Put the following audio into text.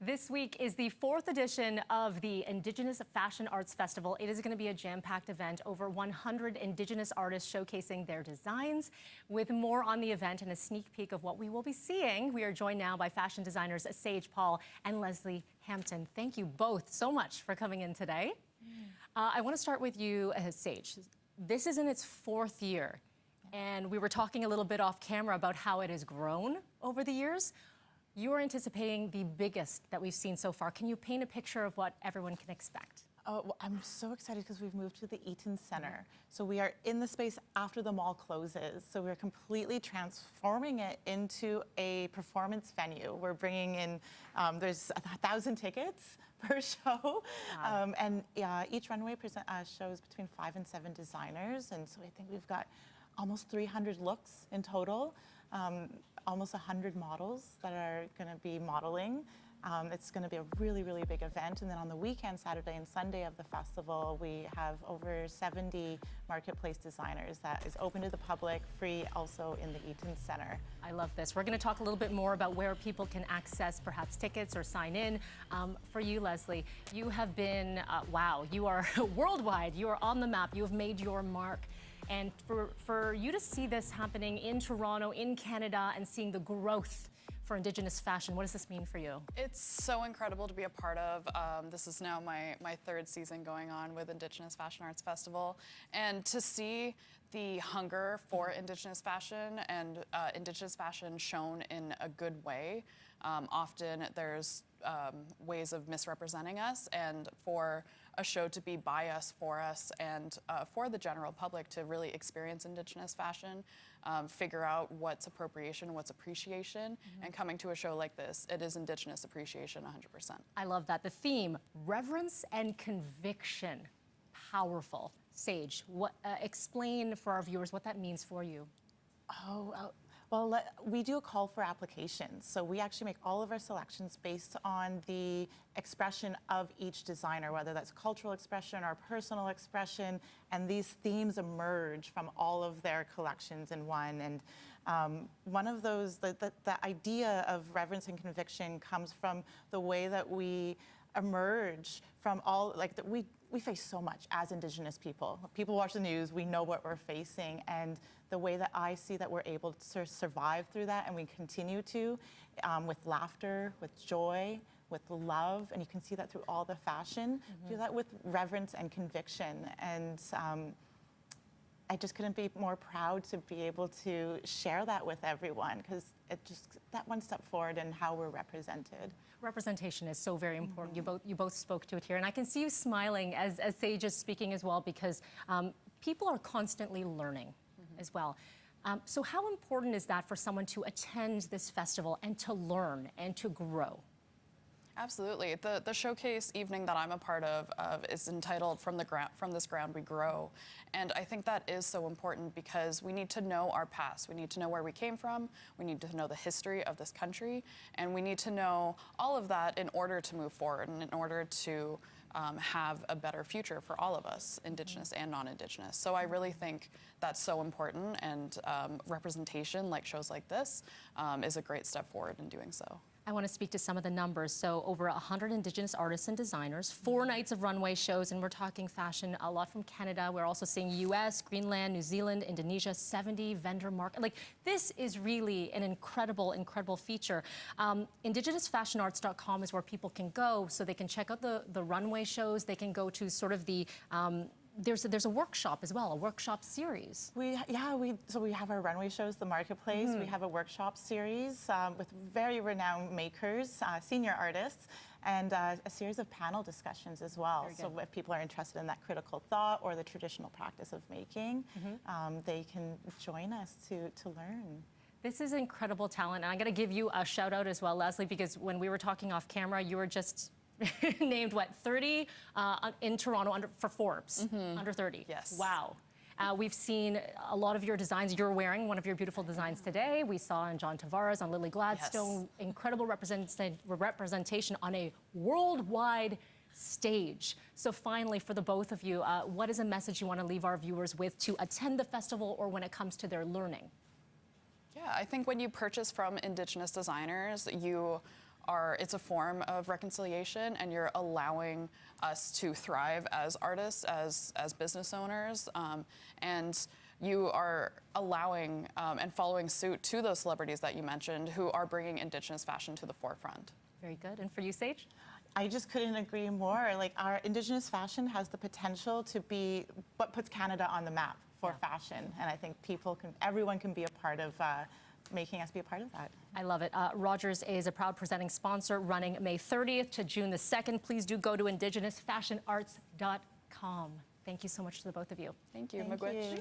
This week is the 4th edition of the Indigenous Fashion Arts Festival. It is going to be a jam-packed event, over 100 Indigenous artists showcasing their designs. With more on the event and a sneak peek of what we will be seeing, we are joined now by fashion designers Sage Paul and Leslie Hampton. Thank you both so much for coming in today. I want to start with you, Sage. This is in its 4th year, and we were talking a little bit off camera about how it has grown over the years. You are anticipating the biggest that we've seen so far. Can you paint a picture of what everyone can expect? Oh, well, I'm so excited because we've moved to the Eaton Center. So we are in the space after the mall closes. So we're completely transforming it into a performance venue. We're bringing in, there's 1,000 tickets per show. Wow. And each runway shows between 5 and 7 designers. And so I think we've got almost 300 looks in total. Almost 100 models that are going to be modeling. It's going to be a really, really big event. And then on the weekend, Saturday and Sunday of the festival, we have over 70 marketplace designers that is open to the public, free also in the Eaton Center. I love this. We're going to talk a little bit more about where people can access perhaps tickets or sign in. For you, Leslie, you have been, wow, you are worldwide. You are on the map. You have made your mark. And for you to see this happening in Toronto, in Canada, and seeing the growth for Indigenous fashion, what does this mean for you? It's so incredible to be a part of. This is now my 3rd season going on with Indigenous Fashion Arts Festival. And to see the hunger for Indigenous fashion and Indigenous fashion shown in a good way. Often there's ways of misrepresenting us, and for a show to be by us, and for the general public to really experience Indigenous fashion, figure out what's appropriation, what's appreciation, and coming to a show like this, it is Indigenous appreciation 100%. I love that. The theme, reverence and conviction, powerful. Sage, explain for our viewers what that means for you. Well, we do a call for applications. So we actually make all of our selections based on the expression of each designer, whether that's cultural expression or personal expression, and these themes emerge from all of their collections in one. And one of those, the idea of reverence and conviction comes from the way that we emerge from all, we face so much as Indigenous people. People watch the news, we know what we're facing, and the way that I see that we're able to survive through that, and we continue to, with laughter, with joy, with love, and you can see that through all the fashion, do that with reverence and conviction. And I just couldn't be more proud to be able to share that with everyone, because it just, that one step forward in how we're represented. Representation is so very important. You both spoke to it here, and I can see you smiling as Sage is speaking as well, because people are constantly learning as well. So how important is that for someone to attend this festival and to learn and to grow? Absolutely. The showcase evening that I'm a part of is entitled From This Ground We Grow. And I think that is so important because we need to know our past. We need to know where we came from. We need to know the history of this country. And we need to know all of that in order to move forward and in order to have a better future for all of us, Indigenous and non-Indigenous. So I really think that's so important, and representation, like shows like this, is a great step forward in doing so. I want to speak to some of the numbers. So over 100 Indigenous artists and designers, 4 nights of runway shows, and we're talking fashion, a lot from Canada. We're also seeing US, Greenland, New Zealand, Indonesia, 70 vendor market. Like, this is really an incredible, incredible feature. IndigenousFashionArts.com is where people can go, so they can check out the runway shows. They can go to sort of the, there's a workshop as well, a workshop series. So we have our runway shows, the marketplace. We have a workshop series with very renowned makers, senior artists, and a series of panel discussions as well. So if people are interested in that critical thought or the traditional practice of making, they can join us to learn. This is incredible talent, and I'm going to give you a shout out as well, Leslie, because when we were talking off camera, you were just named, what, 30 in Toronto for Forbes, under 30. Yes. Wow. We've seen a lot of your designs. You're wearing one of your beautiful designs today. We saw in John Tavares, on Lily Gladstone, incredible representation on a worldwide stage. So finally, for the both of you, what is a message you want to leave our viewers with to attend the festival or when it comes to their learning? Yeah, I think when you purchase from Indigenous designers, you it's a form of reconciliation, and you're allowing us to thrive as artists, as business owners, and you are allowing and following suit to those celebrities that you mentioned who are bringing Indigenous fashion to the forefront. Very good. And for you, Sage? I just couldn't agree more. Like, our Indigenous fashion has the potential to be what puts Canada on the map for fashion, and I think everyone can be a part of making us be a part of that. I love it. Rogers is a proud presenting sponsor running May 30th to June the 2nd. Please do go to indigenousfashionarts.com. Thank you so much to the both of you. Thank you. Thank you.